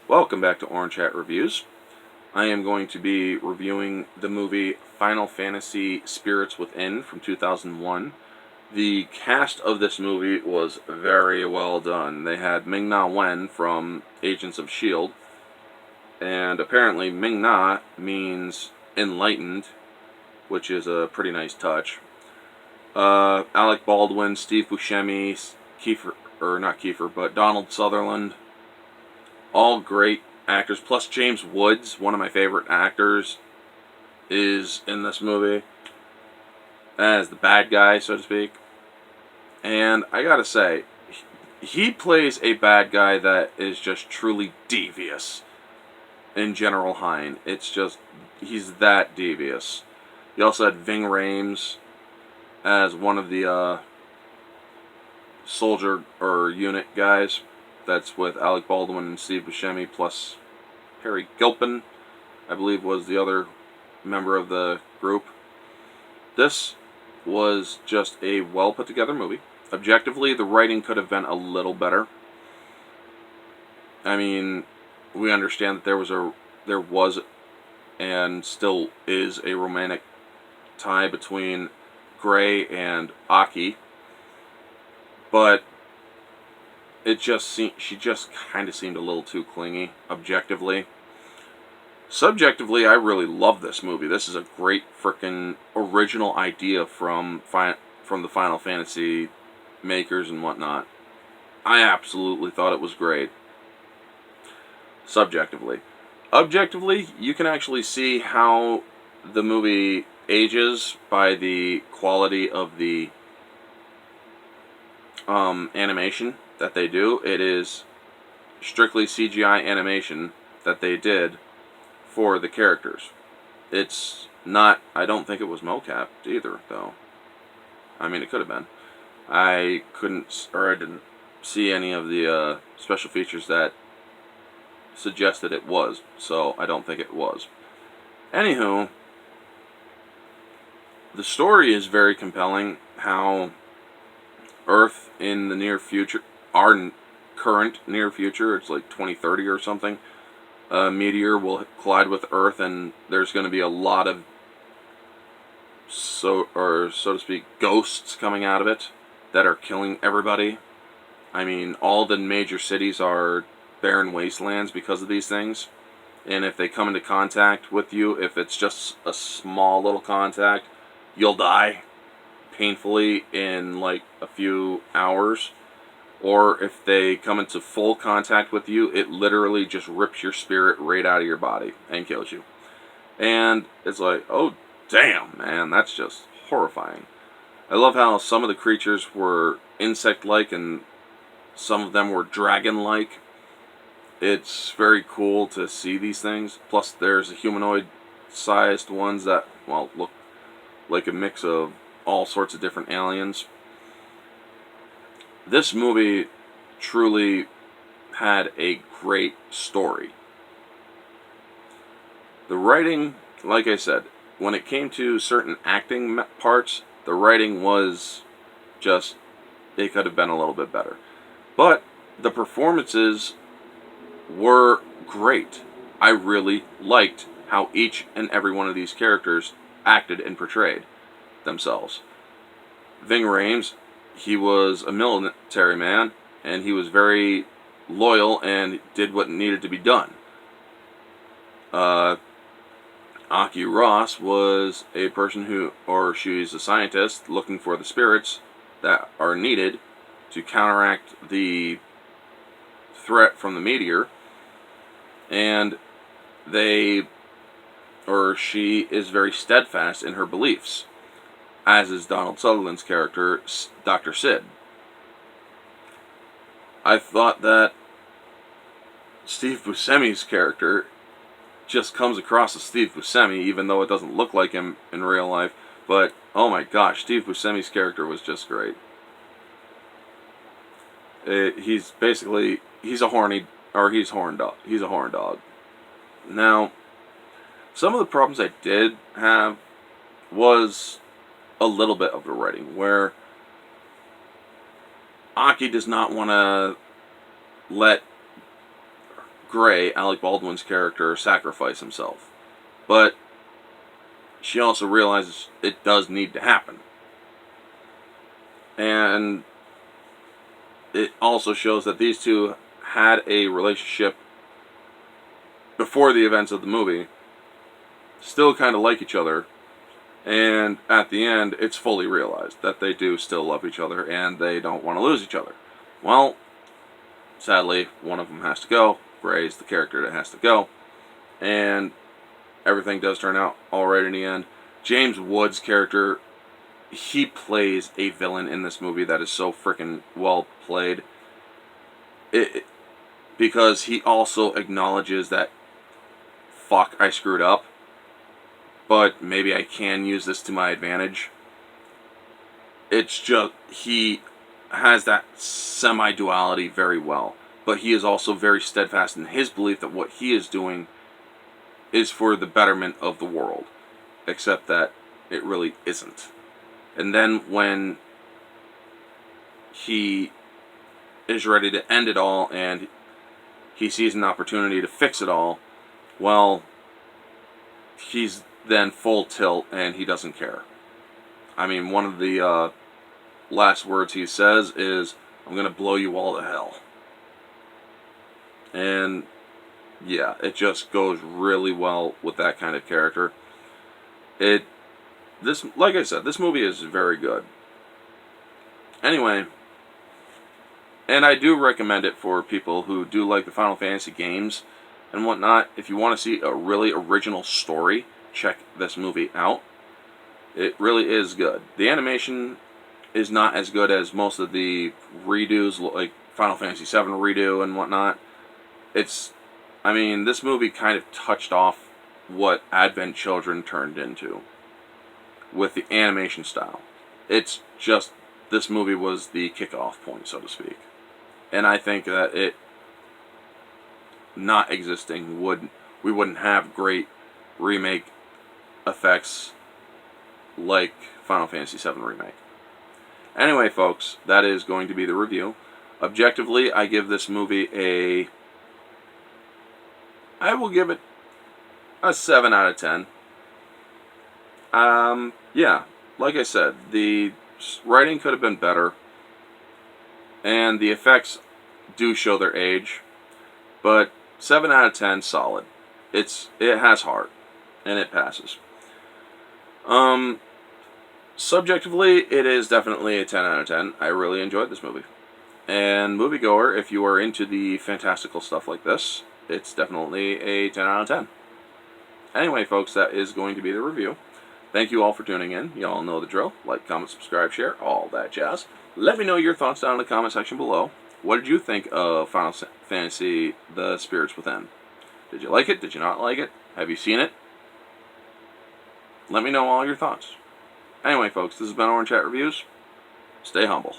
Welcome back to Orange Hat Reviews. I am going to be reviewing the movie Final Fantasy Spirits Within from 2001. The cast of this movie was very well done. They had Ming-Na Wen from Agents of S.H.I.E.L.D., and apparently Ming-Na means enlightened, which is a pretty nice touch. Alec Baldwin, Steve Buscemi, not Kiefer, but Donald Sutherland, all great actors. Plus James Woods, one of my favorite actors, is in this movie as the bad guy, so to speak. And I gotta say, he plays a bad guy that is just truly devious in General Hein. It's just, he's that devious. You also had Ving Rhames as one of the soldier or unit guys. That's with Alec Baldwin and Steve Buscemi, plus Harry Gilpin, I believe, was the other member of the group. This was just a well put together movie. Objectively, the writing could have been a little better. I mean, we understand that there was and still is a romantic tie between Gray and Aki, but she just kind of seemed a little too clingy. Objectively. Subjectively, I really love this movie. This is a great freaking original idea from the Final Fantasy makers and whatnot. I absolutely thought it was great. Subjectively. Objectively, you can actually see how the movie ages by the quality of the animation that they do. It is strictly CGI animation that they did for the characters. It's not, I don't think it was mocapped either, though. I mean, it could have been. I didn't see any of the special features that suggested it was, so I don't think it was. Anywho, the story is very compelling. How Earth in the near future, our current near future, it's like 2030 or something, a meteor will collide with Earth, and there's going to be a lot of so to speak ghosts coming out of it that are killing everybody. I mean, all the major cities are barren wastelands because of these things. And if they come into contact with you, if it's just a small little contact, you'll die painfully in like a few hours. Or if they come into full contact with you, it literally just rips your spirit right out of your body and kills you. And it's like, oh damn, man, that's just horrifying. I love how some of the creatures were insect-like and some of them were dragon-like. It's very cool to see these things. Plus, there's humanoid-sized ones that, well, look like a mix of all sorts of different aliens. This movie truly had a great story. The writing, like I said, when it came to certain acting parts, the writing was just, it could have been a little bit better. But the performances were great. I really liked how each and every one of these characters acted and portrayed themselves. Ving Rhames, he was a military man, and he was very loyal and did what needed to be done. Aki Ross was a person she's a scientist looking for the spirits that are needed to counteract the threat from the meteor. And she is very steadfast in her beliefs, as is Donald Sutherland's character, Dr. Sid. I thought that Steve Buscemi's character just comes across as Steve Buscemi, even though it doesn't look like him in real life. But, oh my gosh, Steve Buscemi's character was just great. He's a horn dog. He's a horn dog. Now, some of the problems I did have was a little bit of the writing, where Aki does not want to let Gray, Alec Baldwin's character, sacrifice himself. But she also realizes it does need to happen. And it also shows that these two had a relationship before the events of the movie, still kind of like each other, and at the end, it's fully realized that they do still love each other and they don't want to lose each other. Well, sadly, one of them has to go. Gray's the character that has to go, and everything does turn out all right in the end. James Woods' character, he plays a villain in this movie that is so freaking well played. Because he also acknowledges that, fuck, I screwed up, but maybe I can use this to my advantage. It's just, he has that semi-duality very well, but he is also very steadfast in his belief that what he is doing is for the betterment of the world, except that it really isn't. And then when he is ready to end it all and he sees an opportunity to fix it all, well, he's then full tilt and he doesn't care. I mean, one of the last words he says is, "I'm going to blow you all to hell." And yeah, it just goes really well with that kind of character. Like I said, this movie is very good. Anyway, and I do recommend it for people who do like the Final Fantasy games and whatnot. If you want to see a really original story, check this movie out. It really is good. The animation is not as good as most of the redos, like Final Fantasy VII redo and whatnot. This movie kind of touched off what Advent Children turned into with the animation style. It's just, this movie was the kickoff point, so to speak. And I think that it not existing, we wouldn't have great remake effects like Final Fantasy VII Remake. Anyway, folks, that is going to be the review. Objectively, I give this movie I will give it a 7 out of 10. Yeah, like I said, the writing could have been better, and the effects do show their age, but 7 out of 10, solid. It has heart, and it passes. Subjectively, it is definitely a 10 out of 10. I really enjoyed this movie. And moviegoer, if you are into the fantastical stuff like this, it's definitely a 10 out of 10. Anyway, folks, that is going to be the review. Thank you all for tuning in. You all know the drill. Like, comment, subscribe, share, all that jazz. Let me know your thoughts down in the comment section below. What did you think of Final Fantasy The Spirits Within? Did you like it? Did you not like it? Have you seen it? Let me know all your thoughts. Anyway, folks, this has been Orange Chat Reviews. Stay humble.